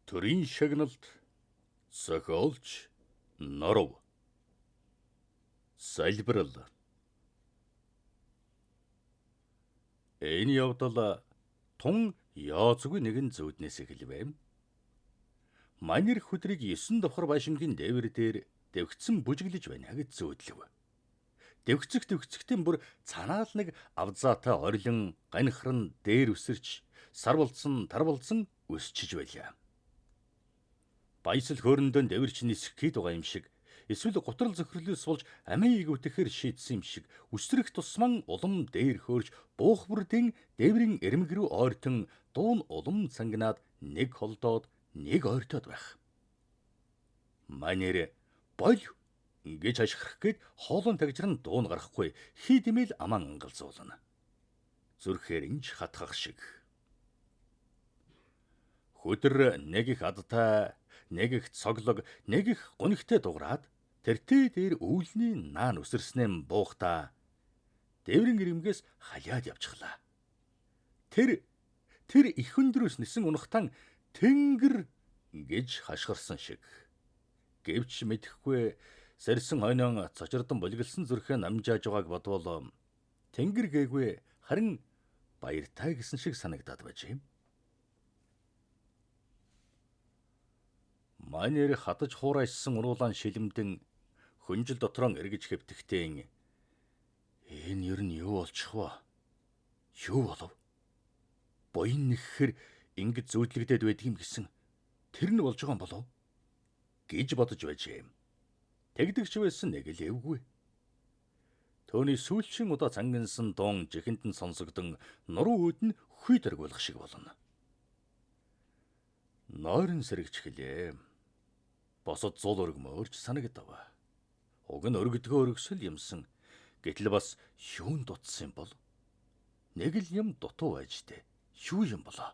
Төрийн шагналд зохиолч Норов. Залбирал. Энэ явдал тун яоцгүй нэгэн зүүднээс эхэлвэ. Манер хөдрийг 9 давхар байшингийн дээвэр дээр дэвгцэн бүжиглэж байна гэж зөөдлөв. Дэвгцэхтэн бүр цанаал нэг авзаатай орилон ганихран дээр өсөрч сар болцсон тар болцсон өсчиж байлаа. Баясал хөөрөндөө дэвэрч нисэх гээд байгаа юм шиг эсвэл готрол зөхрөлөөс болж амийн игвтэхээр шийдсэн юм шиг үсрэх тусман улам дээр хөөрж буух бүрдийн дээврийн эрмэг рүү ойртон дуун улам цангинаад нэг холдоод нэг ойртоод байх. Манер боль гэж ашиглах гээд хоолон тагжран дуун гарахгүй хийдмэл аман ангалзуулна. Зүрхээр инж хатгах шиг. Хөдөр нэг их адтай, нэг их цоглог, нэг их гунигтай дуграад тэртээ дээр үүлний наан өсөрснэм буухта дээврийн ирэмгээс халиад явчихлаа. Тэр их өндрөөс нисэн унахтан тэнгэр гэж хашгирсан шиг. Гэвч мэдэхгүй сэрсэн хойнон цочирдон болиглсон зүрхээ намжааж байгааг бодвол тэнгэр гээгүй харин баяртай гэсэн шиг санагдаад байжээ. Манер хатаж хуурайсан уруулаан шилэмдэн хүнжил дотроо эргэж хэвтэхтэй энэ ер нь юу болчих вэ? Юу болов? Буян нэххэр ингэж зүүдлэгдээд байдгийм гэсэн тэр нь болж байгаа юм болов? Гэж бодож байжээ. Тэгдэгч байсан нэг л эвгүй. Төөний сүүлчийн удаа цангинсан дуун жихэнд нь сонсогдсон нуруу үүд нь хүй дэргүүлэх шиг болно. Нойрон сэрэгч хэлээ. Босод зул өргмөөрч санагдав. Уг нь өргөдгөө өргөсөл юмсан. Гэтэл бас юунд дутсан юм бол? Нэг л юм дутуу байж дээ. Юу юм болоо?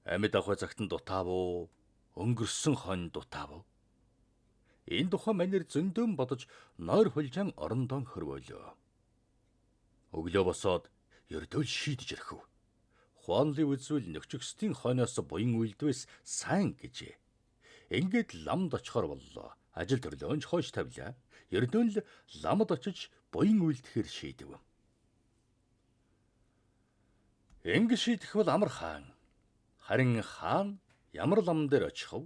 Амьд авах цагт нь дутаав уу? Өнгөрсөн хон дутаав уу? Энэ тухай манер зөндөөн бодож нойр хулжаан орондоо хөрвөөлөө. Өглөө босоод ердөөл шийдэж ирэхв. Хуанли үзвэл нөхчөксдийн хойноос буян үйлдвэс сайн гэжээ. Ингээд ламд очихоор боллоо. Ажил төрлөөнч хойш тавилаа. Ердөөн л ламд очиж буян үйлдэхээр шийдэв. Ингэ шийдэх бол амар хаан. Харин хаан ямар лам дээр очих вэ?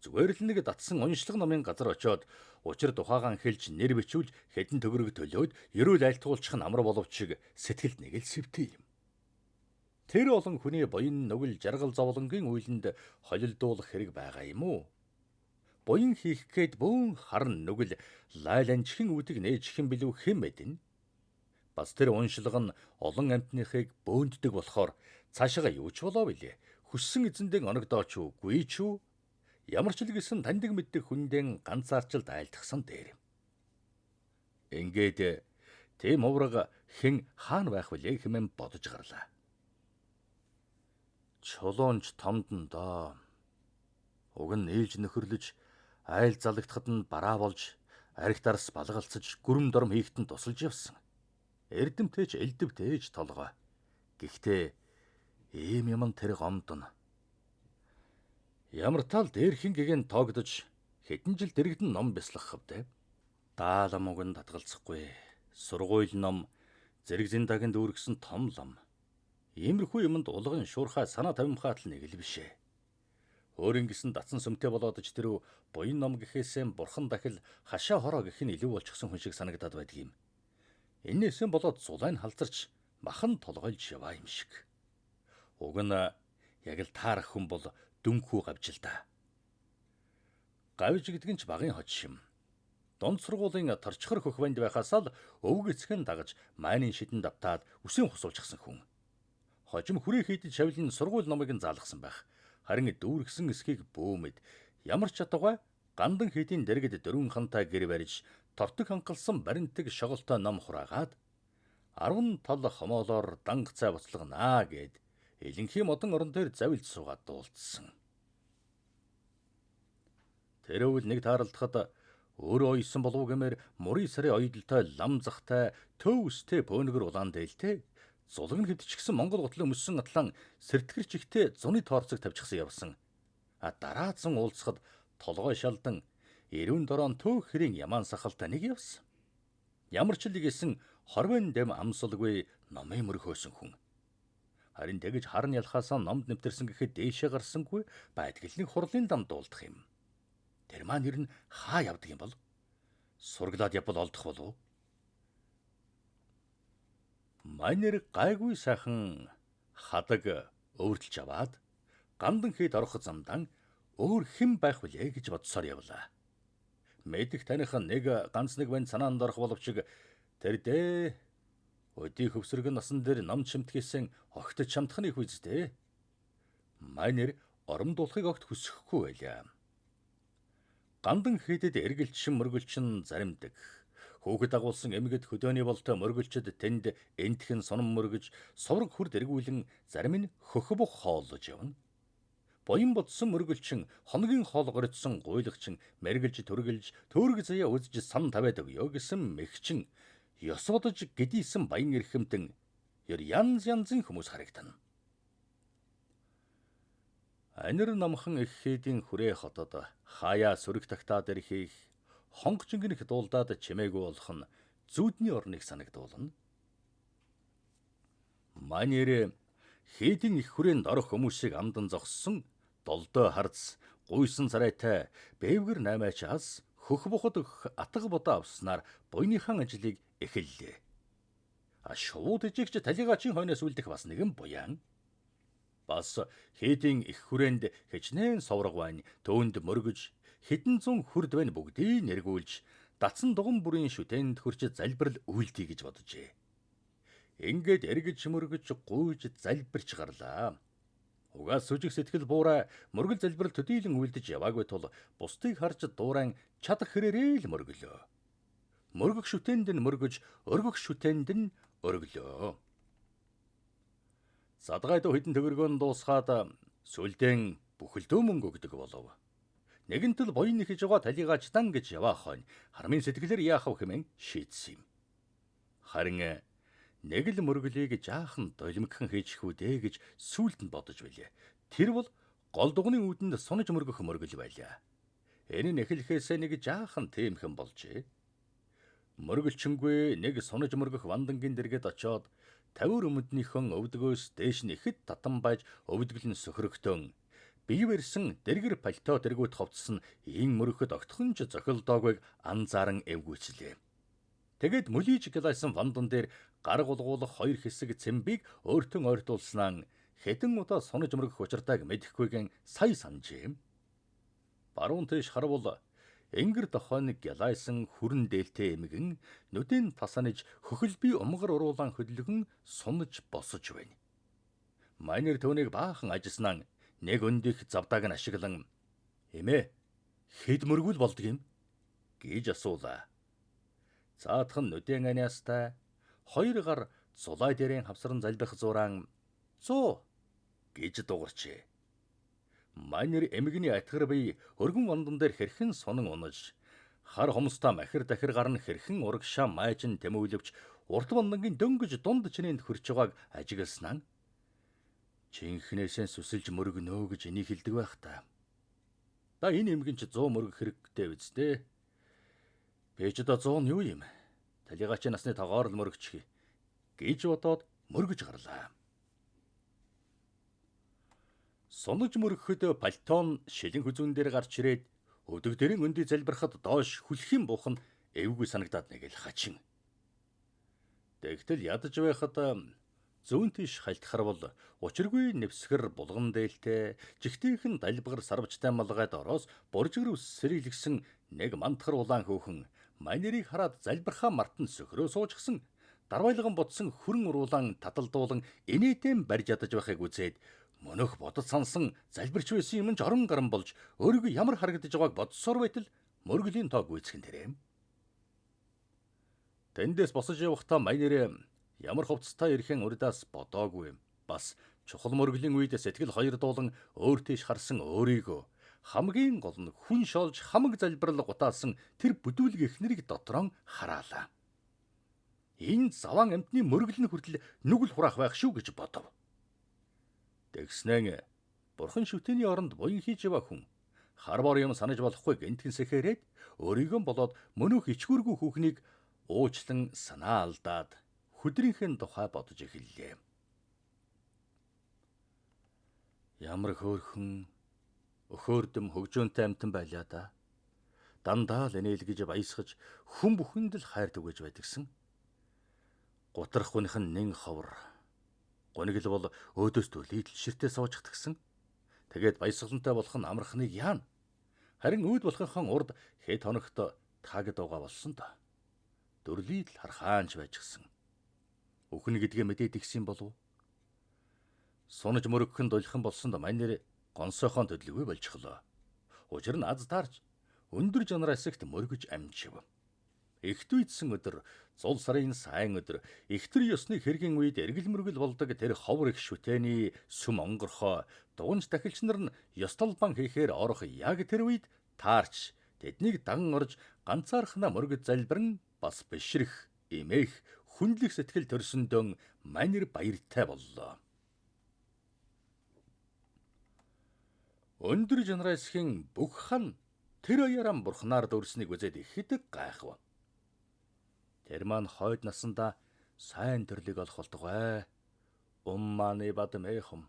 Зүгээр л нэг датсан уншлаг номын газар очиод учир тухайгаан хэлж нэр бичүүлж хэдэн төгрөг төлөөд ерөөл айлтгуулчих нь амар боловч сэтгэлд нэг л сэвтэй юм. Тэр олон хүний буян нүгэл жаргал зовлонгийн үйлэнд холилдуулах хэрэг байгаа юм уу? Буян хийх гээд бөөн харн нүгэл лайланчхийн үдэг нээж хэн билүү хэн мэднэ? Бас тэр уншлаг нь олон амьтныхыг бөөнддөг болохоор цаашаа юу ч болоо билээ. Хүссэн эзэндээ оногдооч үгүй ч үү? Ямар ч л гэсэн таньдаг мэддэг хүндэн ганцаарчилд айлтгсан дээр. Ингээд тэм увраг хэн хаан байх вүлээ хэмээн бодож гарлаа. Чулуунч томдон доо. Уг нь ээлж нөхөрлөж айл залагдахад нь бараа болж аригтарс балгалцаж гүрэм дорм хийхтэн тусалж явсан. Эрдэмтэйч элдвтэйч толгой. Гэхдээ ийм юм тэр гомдно. Ямар тал дээрхэн гэгэн тоогдож хэдэн жил дэрэгдэн ном бяслах хавтай. Даалам уг нь татгалзахгүй. Сургууль ном, зэрэг зиндагийн дүүргсэн том лам. Иймэрхүү юмд улган шуурхай санаа тавимхаатал нэг л бишээ. Өөрийн гисэн датсан сүмтэй болоод ч тэр буян ном гэхээсээ бурхан дахил хашаа хороо гэх нь илүү болчихсон хүн шиг санагдаад байдаг юм. Энээсээ болоод зулайн халзарч махан толгойлж яваа юм шиг. Уг нь яг л таарах хүн бол дүнхүү гавж л да. Гавж гэдэг нь ч багын хож шим. Дунд сургуулийн торчхор хөх банд байхаас л өвг эцгэн дагаж майнын шидэн давтаад үсийн хусуулчихсан хүн. Хожим хүрээ хийдэж шавлын сургууль номыг нь заалгасан байх. Харин дүүргсэн эсхийг бөөмөд ямар ч чадваргүй гандан хийдийн дэргэд дөрвөн хантай гэр барьж тортог хангалсан баримтыг шоголтой ном хураагаад 10 тал хомоолоор данг цай буцлагнаа гэд элэнхий модон орон дээр завилж суугаад дуулцсан. Тэр өвөл нэг тааралдахад өөрөө ойсон болов гэмээр мөрийн сарын ойдолтой лам захтай төв өстэй пөөнөгөр улаан дээлтэй зулаг нь хэдчихсэн Монгол готлон мөссөн атлан сэртгэрч ихтэй зуны тоорцог тавьчихсан явсан. Дараацсан уулзахад толгой шалдан эрүүн дорон төөх хэрийн ямаан сахалтай нэг явсан. Ямар ч л игээсэн хорвын дэм амсалгүй номын мөрөх хөөсөн хүн. Харин тэгж харн ялхаасаа номд нэвтэрсэн гэхэд дээшээ гарсангүй байдгал нэг хурлын дам дуулдах юм. Тэр маань нэр нь хаа явдаг юм бол? Сурглаад явбал олдох болов уу? Манер гайгүй сайхан хадаг өвөртөлж аваад гандан хэд орох замдан өөр хэн байх вүлээ гэж бодсоор явлаа. Мэдих таних ганц нэг банд санаанд орох боловч тэр дээ өдий хөвсөргөн насан дээр ном чимтгэсэн огт чамдах нэг үздэй. Манер оромдуулахыг огт хүсэхгүй байлаа. Гандан хийдэд эргэлчин мөргөлчин заримдаг. Хүүхэд агуулсан эмгэд хөдөөний болтой мөргөлчөд тэнд энтхэн сонон мөргөж соврог хүрд эргүүлэн зарим нь хөхбөх хооллож явна. Боян бодсон мөргөлчин хоногийн хоол горьдсон гуйлагчин мэргэлж төргөлж төөрөг заяа үзэж сан тавиад өгөө гэсэн мэгчин ёс бодож гэдийсэн баян эрхэмтэн янз янзын хүмүүс харагдана. Анир намхан их хийдийн хүрээ хотод хаяа сөрөг тагтаад ирхийг хонг чингэнэх дуулдаад чимээгүй болох нь зүудний орныг санагдуулна. Манер хийдийн их хүрээнд орох хүмүүсийг амдан зогссон долдоо харц гуйсан царайтай бэвгэр наймаачаас хөх боход атга бодоо авснаар буйныхан ажлыг эхэллээ. Шууд ижигч талигаачийн хойноос үлдэх бас нэгэн буян. Бас хийдийн их хүрээнд хичнээн соврог байна, төөнд мөргөж хэдэн зуун хүрд байна бүгдийг нэргүүлж датсан дуган бүрийн шүтэнд хөрч залбирал үйлдэй гэж боджээ. Ингээд эргэж мөргөж гуйж залбирч гарлаа. Угаас сүжиг сэтгэл буурай мөргөл залбирал төдийлөн үйлдэж яваагүй тул бусдыг харж дуурайн чадах хэрээрээ л мөргөлөө. Мөргөх шүтэнд нь мөргөж өргөх шүтэнд нь өргөлөө. Задгайд хэдэн төгрөгөөн дуусгаад сүлдэн бүхэлдөө мөнгө өгдөг болов. Нэгэнтэл боён нэхэж байгаа талигач дан гэж яваа хойно хармын сэтгэлээр яах вэ хэмээн шийдсэн юм. Харин нэг л мөргөлийг жаахан долимгхан хийчихвү дээ гэж сүүлд нь бодож байлаа. Тэр бол гол дугны үүдэнд сунаж мөргөх мөргөл байлаа. Энэ нь эхлэхээс нэг жаахан тээмхэн болжээ. Мөргөлчөнгүй нэг сунаж мөргөх вандангийн дэргэд очоод тавир өмднийхэн өвдгөөс дээш нь ихэд татан байж өвдгөл нь сөхрөгтөн бие барьсан дэргэр пальто дэргүүд ховцсон ин мөрөхөд огтхонч зохилдоогүйг анзааран эвгүйчлээ. Тэгэд мөлийж гэлайсан вандан дээр гар гулгуулах хоёр хэсэг цэмбийг өөртөө ойртуулснаа хэдэн удаа сунаж мөргөх учиртайг мэдэхгүйгэн сая санджээ. Баруун тийш харвал энгэр дохойн гялайсан хүрэн дээлтэй эмгэн нүдэн тасанаж хөхөлбий умгар уруулан хөдлөгөн сунаж босож байна. Манер төвнийг баахан ажилласнаа нэг өндөх завдааг нь ашиглан "Эмээ, хэд мөргөл болдг юм?" гэж асуулаа. Цаатхан нүдэн аниастай хоёр гар зулай дээрэн хавсран залбих зураан 100 гэж дуурчээ. Манер эмгэний атгар бие өргөн вандан дээр хэрхэн сонон унаж хар хомстой махир дахир гарна хэрхэн урагшаа майжин тэмүүлвч урт вандангийн дөнгөж дунд чинээнд хөрч байгааг ажигласнаа чинхнээсээ сүсэлж мөргөнөө гэж энийг хэлдэг байх та. Да энэ эмгэн чи 100 мөргөх хэрэгтэй биз дээ. Бэж одоо 100 нь юу юм? Талигаачийн насны тоогоор л мөргөчих гэж бодоод мөргөж гарлаа. Сунаж мөргөхөд пальтон шилэн хүзүүн дээр гарч ирээд өдөг дээрэн өндий залбирахад доош хүлхийн буухан эвгүй санагдаад нэг л хачин. Тэгтэл ядаж байхад зүүн тийш хальтахар бол учиргүй нэвсгэр булган дээлтэй жигтэйхэн далбгар сарвчтай малгайд ороос боржгөр ус сэрэлгсэн нэг мантахар улаан хөөхөн манерийг хараад залбирхаа мартан сөхрөө суужгсан дарвайлган бодсон хүрэн уруулан таталдуулан инээдэн барьж ядаж байхыг үзээд мөнөх бодод сансан залбирч байсан юм нь жорон гарan болж өөрийгөө ямар харагдаж байгааг бодсоор байтал мөргөлийн тоог гүйцхэн тэрэм. Тэндээс босож явахдаа манер ямар хувцастай ирэхэн урдаас бодоогүй. Бас чухал мөргөлийн үед сэтгэл хоёр дуулан өөр тийш харсан өөрийгөө хамгийн гол нь хүн шолж хамаг залбирал гутаасан тэр бүдүүлэг эхнэрийг дотроо хараалаа. Энэ заван амтны мөргөл нь хүртэл нүгэл хураах байх шүү гэж бодов. Тэгснэн Бурхан шүтээний оронд буян хийж яваа хүн хар бор юм санаж болохгүй гэнтгэн сэхээрээд өөрийгөө болоод мөнөөх ичгүүргүй хүүхнийг уучлан санаа алдаад хөдрийнхээ тухай бодож эхэллээ. Ямар хөөрхөн өхөөрдөм хөгжөөнтэй амтан байлаа да. Дандаа л инээлгэж баясгаж хүн бүхэнд л хайр түгэж байдагсан. Гутрах хүнийх нь нэн ховор. Гунигл бол өөдөөс төлөй ширтээ суужхдагсан. Тэгээд баясгалантай болох нь амархныг яана. Харин үүд болохынхан урд хэд хоногт таг дууга болсон да. Дүрлийд л хархаанч байжгсан. Өхнө гэдгээ мэдээд игсэн болов. Сунаж мөрөгхөн дулхан болсон да манер гонсойхон төдлөвөө болчихлоо. Учир нь аз таарч өндөр жанраас ихт мөргөж амжив. Ихт үйдсэн өдөр, зул сарын сайн өдөр, ихтэр ёсны хэргийн үед эргэл мөргөл болдог тэр ховор их шүтээний сүм онгорхоо дуганч дахилч нар нь ёстолбан хийхээр орох яг тэр үед таарч тэднийг даган орж ганцаархнаа мөргөж залбирэн бас бишрэх, эмээх, хүндлэх сэтгэл төрсөндөө манер баяртай боллоо. Өндөр жанрасхийн бүх хан тэр ояран бурхнаар дөрснийг үзээд ихэд гайхав. Тэр маань хойд насандаа сайн төрлийг олох болтугай. Умманы бад мэйхум.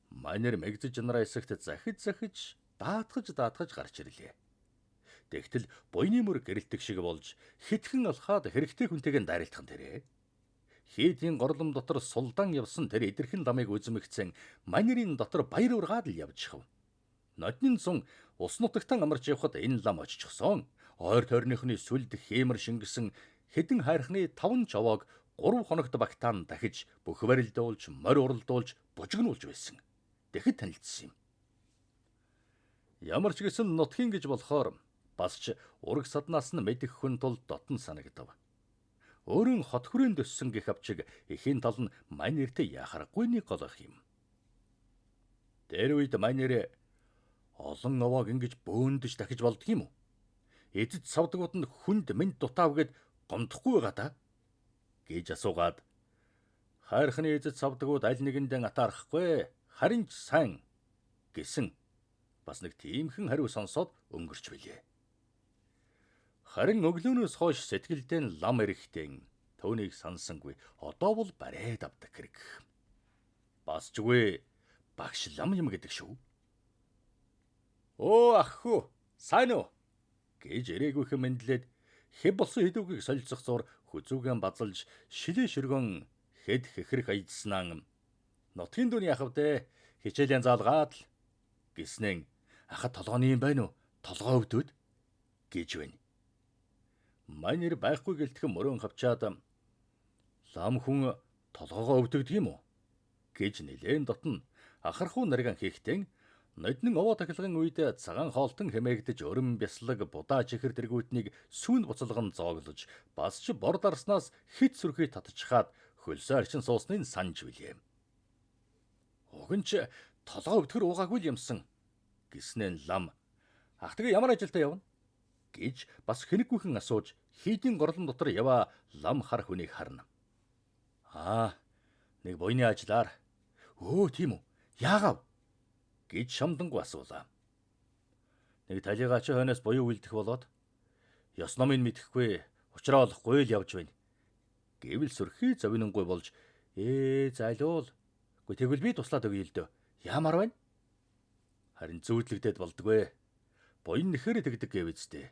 Манер мэгдэж жанрасагт захиж даатгаж гарч ирлээ. Тэгтэл буйны мөр гэрэлтэх шиг болж хитгэн алхаад хэрэгтэй хүнтэйг дайралтхан тэрэ. Хийдийн горлом дотор сулдан явсан тэр идэрхэн ламыг үзмэгцэн манерийн дотор баяр ургаад л явжхав. Ноднын сун ус нутагтан амарч явхад энэ лам оччихсон. Ойр тойрныхны сүлд хэмэр шингэсэн хэдэн хайрхны 5 жовоог 3 хоногт багтаан дахиж бүх барилдуулж, морь уралдуулж, бужигнуулж байсан. Тэгэхэд танилцсан юм. Ямар ч гэсэн нутгийн гэж болохоор бас ч ураг саднаас нь мэдэх хүн тул дотн санагдав. Өөрийн хот хүрээнд өссөн гэх авчиг эхийн тал нь манертэй яхарахгүй нэг голох юм. Тэр үед манер олон овоог ингэж бөөндөж дахиж болдг юм уу? Эцэд савдагууд нь хүнд мэд дутаав гэд гомдохгүй байгаа да гэж асуугаад хайрхны эцэд савдагууд аль нэгэндээ атаарахгүй харин ч сайн гэсэн бас нэг тиймхэн хариу сонсоод өнгөрч билээ. Харин өглөөнөөс хойш сэтгэлдээ нь лам эрэхтэн төвнийг сансангүй одоо бол барайд авдаг хэрэг. Бас ч үгүй багш лам юм гэдэг шүү. Оо ах хүү сайн уу гэж эрээгүйхэн мэдлээд хэв болсон хэдүүгийг солилцох зур хүзүүгэн базалж шилээ ширгэн хэд хэхрэх аядснаа нутгийн дүн яхав дээ хичээлийн заалгаад л гэснэн ахад толгооны юм байна уу толгоо өвдөд гэж байна. Манер байхгүй гэлтгэн мөрөн хавчаад лам хүн толгоогоо өвдөгдөг юм уу гэж нэлээд дотн ахархуу нарган хийхтэн ноднын овоо тахилгын үед цагаан хоолтон хэмээгдэж өрөм бяслаг будаа чихэр тэргүүтнийг сүүнд буцалган зооглож бас ч бор дарснаас хит сүрхий татчихад хөлсөө арчин суусныг санаж билээ. Угэнч толгоо өвдгөр уугаагүй юмсан гэснэн лам ах тэгээ ямар ажилдаа явна гэж бас хэнэггүйхэн асууж хийдийн горлон дотор яваа лам хар хүнийг харна. Нэг буйны ажиллаар. Өө тийм үү яагав гэж шамдангу асуулаа. Нэг талигаач хойноос буюу үлдэх болоод ёс номыг мэдэхгүй учраа олохгүй л явж байна. Гэвэл сөрхий завинангүй болж залуул. Гэхдээ тэгвэл би туслаад өгье л дөө. Ямар байна? Харин зүүдлэгдээд болдгоо. Буян нэхэр тэгдэг гэвэзтэй.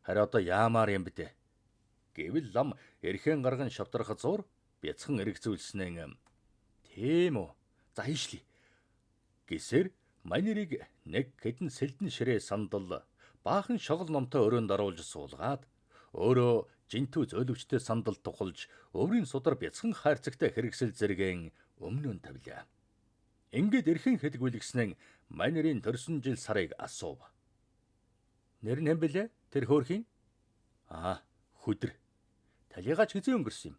Харин одоо яамаар юм бэ? Гэвэл лам эрхэн гарган шавтрах зур бяцхан эргцүүлснэн. Тийм үү. За хийшлий. Гэсэр манерийг нэг хэдэн сэлдэн ширээ сандал баахан шогол номтой өрөөнд оруулж суулгаад өөрөө жинтүү зөөлөвчтэй сандал тухалж өврийн судар бяцхан хайрцагтай хэрэгсэл зэрэгэн өмнө нь тавилаа. Ингээд эрхэн хэдгүүлгснэн манерийн төрсөн жил сарыг асуув. Нэр нь хэм бэлээ? Тэр хөөрхийн? Хөдөр. Талигаач хизээ өнгөрсөн юм.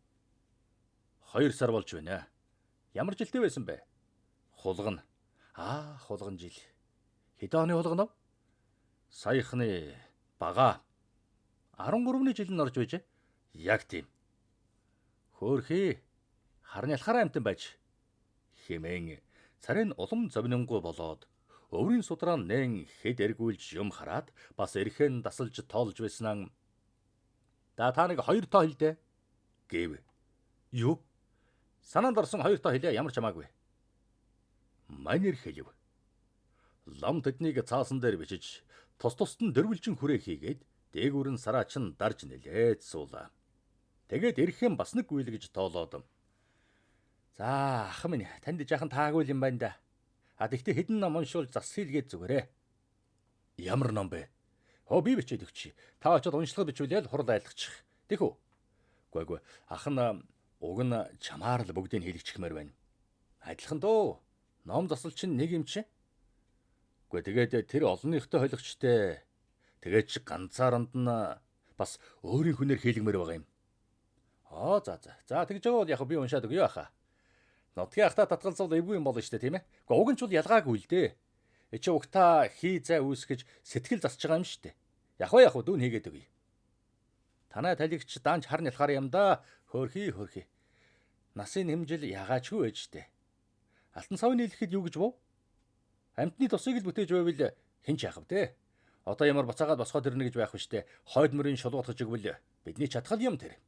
2 сар болж байна. Ямар жилтэй байсан бэ? Хулгана. Хулган жил. Хэдэн оны хулгана? Саяхны бага. 13-ны жил нь орж байжээ. Яг тийм. Хөөрхий харны алхаараа амтан байж хэмээн Царай нь улам зовнингуй болоод өврийн судраа нэн хэд эргүүлж юм хараад бас эрхэн дасалж тоолж байснаа та нэг хоёр тоо хэлдэ гэв. Юу? Санаанд орсон хоёр тоо хэлээ ямар ч хамаагүй. Манер хэлв. Лам тэднийг цаасан дээр бичиж тус тусад нь дөрвөлжин хүрээ хийгээд дээгүүр нь сараач нь дарж нэлээд суулаа. Тэгээд эрхэн бас нэг гүйлгэж тоолоод. За ах минь танд жаахан таагүй юм байна да. Тэгтээ хэдэн ном уншуулж засхийлгээд зүгээрээ. Ямар ном бэ? Би бичээд өгчий. Та очиод уншлага бичүүлээд хурал айлгачих. Тэхүү. Гүг ах нь уг нь чамаар л бүгдийг хэлчихмээр байна. Адилхан дөө. Ном засал чинь нэг юм чи. Тэгээд тэр олонныхтой хойлогчтой. Тэгээд чи ганцааранд нь бас өөрийн хүнээр хийлгмээр байгаа юм. За тэгж байгаа бол яг би уншаад өгье аха. Нотгийн ахта татгалзал эвгүй юм болно штэ тийм ээ. Уг нь ч бол ялгаагүй л дээ. Чи угтаа хий зай үүсгэж сэтгэл засч байгаа юм штэ. Яг дүүн хийгээд өгье. Танай талигч даанч хар нялхаар юм да. Хөөрхий. Насын хэмжил ягаачгүй ээжтэй. Алтан савны хэлэхэд юу гэж бов? Амьтны тусыг л бүтээж байвал хэн ч яах вэ? Одоо ямар буцаагаад босгоод ирнэ гэж байх вэ штэ. Хойд мөрийн шулуутгаж игвэл бидний чадхал юм тэр.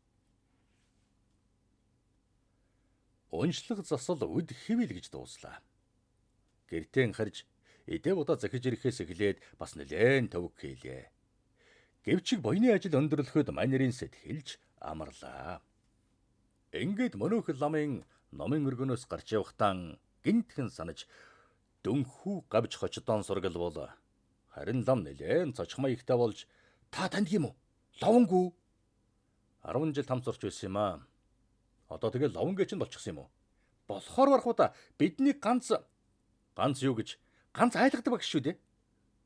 Уншлаг засал үд хэвэл гэж дууслаа. Гэртээ харж эдээ удаа захиж ирэхээс эхлээд бас нэлээд төвөг хийлээ. Гэвчиг буйны ажил өндөрлөхөд манерийн сэтгэлж амарлаа. Ингээд мөнөөх ламын номын өргөнөөс гарч явахтаа гинтхэн санаж дөнхүү гавж хочдоон сургал бол харин лам нэлээд цочх маягтай болж та танд юм уу? Ловонгүй 10 жил хамсарч байсан юм аа. Одоо тэгээ ловонгээ ч болчихсон юм уу? Болохоор барахуда бидний ганц юу гэж ганц айлгадаг баг шүү дээ.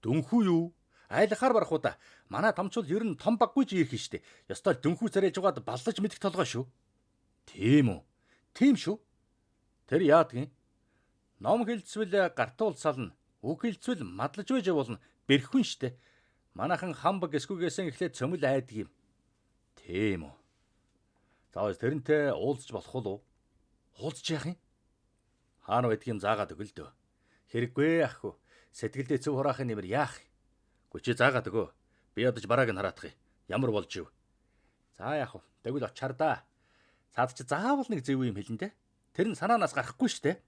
Дөнхүү юу? Айлгахаар барахуда манай томчул ер нь том баггүй ч ирэх штэ. Ёстой дөнхүү царайж угаад баллаж мэдэх толгой шүү. Тийм үү? Тийм шүү. Тэр яадгийн? Ном хэлцвэл гартуул сална. Үг хэлцвэл мадлаж байж болно. Бэрхүн штэ. Манайхан хамбаг эсгүйгээсэн эхлээд цөмөл айдаг юм. Тийм үү? Заавал тэрнтэй уулзч болох уу? Уулзч яах юм? Хаана байдгийг заагаад өгөл дөө. Хэрэггүй ах уу. Сэтгэлдээ зөв хураахын нэмэр яах? Гүчи заагаад өгөө. Би ядаж барааг нь хараадах юм. Ямар болж ив? За яах вэ? Тэгвэл очаар да. Цаад чи заавал нэг зөв юм хэлнэ. Тэр нь санаанаас гарахгүй штэ.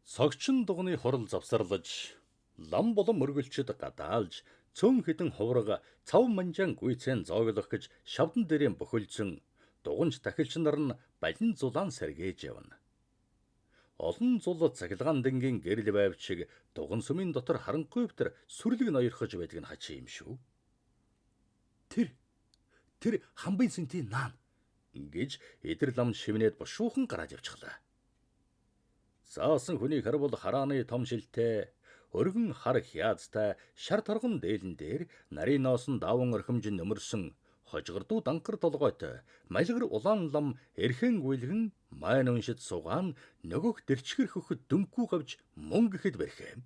Согчин дугны хурал завсарлаж, лам болон мөргөлчөд гадаалж, цөөн хідэн хувраг цав манжаан гүйцэн зооглох гэж шавдан дээрээ бөхөлзөн дуганч тахилч нар нь балин зулаан сэргээж явна. Олон зул цагилгаан дэнгийн гэрэл байвчиг дуган сүмийн дотор харанхуй втер сүрлэг ноёрхож байдаг нь хачи юм шүү. Тэр хамбын сэнтийн наан гэж эдэр лам шивнээд бушуухан гараад явчихлаа. Заасан хүний хар бол харааны том шилтэй, өргөн хар хяазтай, шар торгон дээлэн дээр нарийн носон даван орхимжин нөмөрсөн, хожгордуу данхар толгойтой, малгар улаан лам эрхэн гүйлгэн, майн уншид сугаан, нөгөөх дэрчгэр хөхөд дөнхүү гавж мөн гэхэд бэрхэ.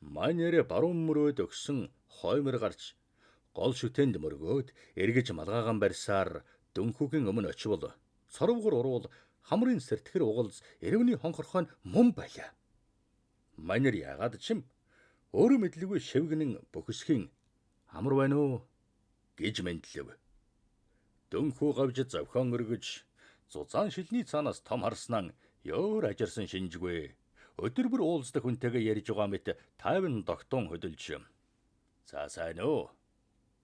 Майнэрэ баруун мөрөөд өгсөн хоймор гарч, гол шүтэнд мөргөөд, эргэж малгаагаан барьсаар дөнхүүгийн өмнө очивол, цорвгор уруул, хамрын сэртгэр угалз эревний хонхорхой мөн байлаа. Манер яагаад чим өөрөө мэдлгүй шивгэнэн бөхсхийн амар байна уу гэж мэдлэв. Дөнхүү гавж завхон өргөж зузаан шилний цаанаас том харснаа ёор ажирсан шинжгүй. Өдөр бүр уулздаг хүнтэйгээ ярьж байгаа мэт тайван тогтун хөдөлж. За сайн уу?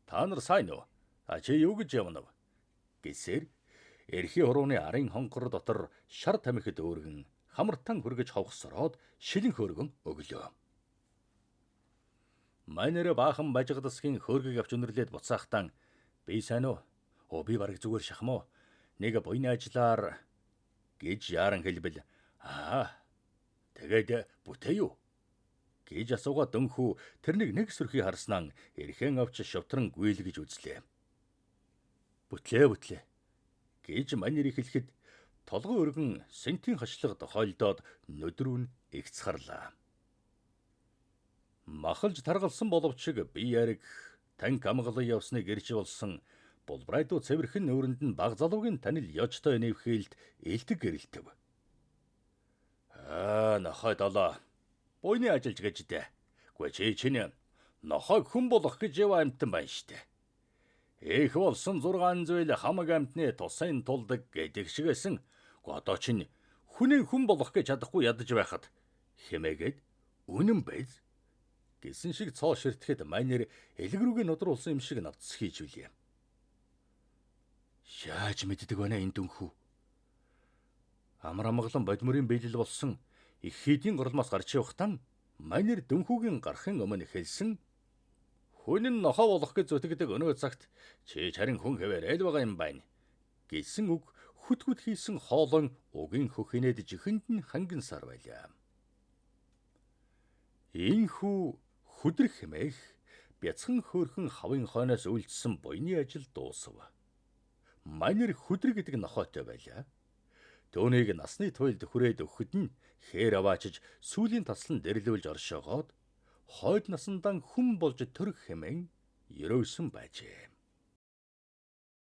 Та нар сайн уу? Чи юу гэж явна вэ? Гэсээр эрхий хурууны арын хонхор дотор шар тамхид өөргөн хамартан хүргэж ховхсороод шилэн хөөргөн өглөө. Манерэ баахан бажигдасгийн хөөргийг авч өнөрлөөд буцаахтан би сайн уу? Би бараг зүгээр шахмаа. Нэг буйны ажиллаар гэж яаран хэлбэл тэгээд бүтээ юу? Гэж асуугаа дөнхүү тэрнийг нэг сүрхий харснаа эрхэн авч шавтран гүйлгэж үзлээ. Бүтлээ гэж манер ихлэхэд толгой өргөн сэнтийн хашлага тохиолдоод нөдрүүн игцхарлаа. Махалж таргалсан боловч би яриг танк амгалан явсныг ирж болсон булбрайдуу цэвэрхэн нүүрэнд нь баг залуугийн танил ёжтой нэвхээлд ээлдэг гэрэлтэв. нохой долоо. Буйны ажиллаж гэж дээ. Гэхдээ чинь нохойг хүн болох гэж яв амьтан байна штэ. Их болсон 6 зүйл хамаг амьтны тусын тулдаг гэдэг шигэсэн. Одоо чинь хүнийг хүн болох гэж чадахгүй ядаж байхад хэмээгээд үнэн байз гэсэн шиг цоо ширтгэхэд майнер элгрүүгээ нодруулсан юм шиг навцс хийж үлээ. Яаж мэддэг байна энэ дүнхүү? Амар амгалан бодмөрийн биелэл болсон их хийдийн горлмоос гарч явахдаа майнер дүнхүүгийн гарахын өмнө хэлсэн. Хүн нь нохоо болох гэж зүтгэдэг өнөө цагт чи харин хүн хэвээр айл байгаа юм байна гэсэн үг хүт хийсэн хоолой угийн хөхинэд жихэнд нь хангансаар байлаа. Ийхүү хүдрэх хэмээх бяцхан хөөрхөн хавын хойноос үйлдсэн буйны ажил дуусав. Майнер хүдрэг гэдэг нохойтой байлаа. Төөнийг насны туйлд хүрээд өгөхөд нь хээр аваачиж сүүлийн таслан дэрлүүлж оршоогоод хойд насандан хүн болж төрөх хэмээн ерөөсөн байжээ.